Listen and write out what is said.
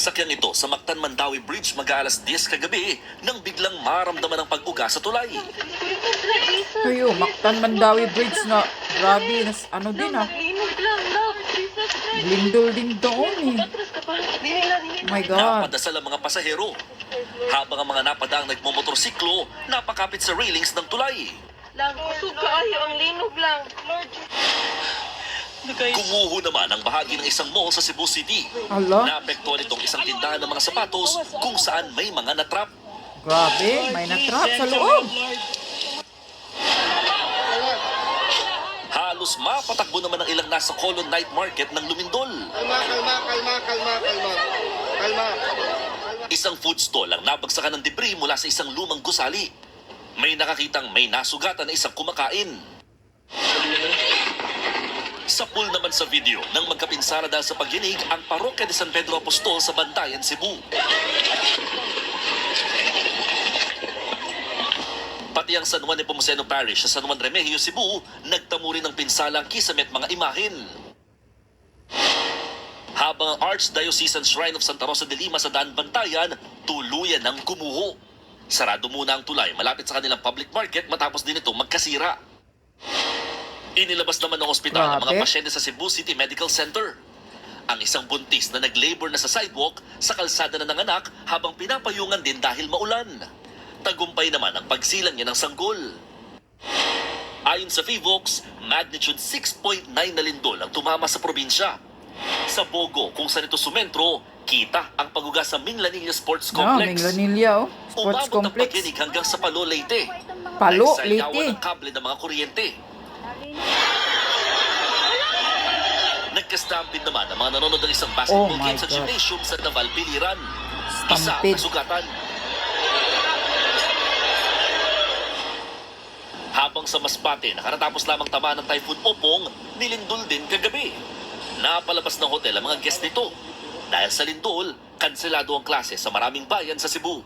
sakyang ito sa Mactan-Mandawi Bridge mag-aalas 10 kagabi nang biglang maramdaman ng pag-uga sa tulay. Ayo, Mactan-Mandawi Bridge na. Grabe, ano din ah. Lindol din doon eh. Oh my God. Napadasal ang mga pasahero. Habang ang mga napadaang nagmomotorsiklo, napakapit sa railings ng tulay. Lang, kusog kaayo ang linog lang. Lord. Gumuho naman ang bahagi ng isang mall sa Cebu City. Hala, Naapektuhan itong isang tindahan ng mga sapatos kung saan may mga natrap. grabe. May natrap sa loob. Halos mapatakbo naman ang ilang nasa Colon Night Market ng Lumindol. Kalma. Isang food stall ang nabagsakan ng debris mula sa isang lumang gusali. May nakakitang may nasugatan na isang kumakain. Sa pool naman sa video, nang magkapinsala dahil sa pagyinig ang Parokya de San Pedro Apostol sa Bantayan, Cebu. Pati ang San Juan Nepomuceno Parish sa San Juan Remigio, Cebu, nagtamo rin ng pinsalang kisame at mga imahen. Habang ang Archdiocesan Shrine of Santa Rosa de Lima sa Daan Bantayan, tuluyan ng gumuho. Sarado muna ang tulay malapit sa kanilang public market matapos din ito magkasira. Inilabas naman ng ospital ang mga Grabe. pasyente sa Cebu City Medical Center. Ang isang buntis na nag-labor na sa sidewalk sa kalsada na nanganak habang pinapayungan din dahil maulan. Tagumpay naman ang pagsilang niya ng sanggol. Ayon sa FIVOX, magnitude 6.9 na lindol ang tumama sa probinsya. Sa Bogo, kung saan ito sumentro, kita ang pag-uga sa Minglanilla Sports Ah, Complex. Minglanilla oh. Sports Umabot ang Complex. pagkinig hanggang sa Palo, Leyte. Palo, Nagsaygawan Leyte. ng kable ng mga kuryente. Nagka-stampede naman ang mga nanonood ng isang basketball Oh my game sa God. gymnasium sa Naval, Biliran. Isa ang Stampede. nasugatan. Habang sa Masbate, nakaratapos lamang tamaan ng Typhoon Opong, nilindol din kagabi. Napalabas ng hotel ang mga guest nito. Dahil sa lindol, kanselado ang klase sa maraming bayan sa Cebu.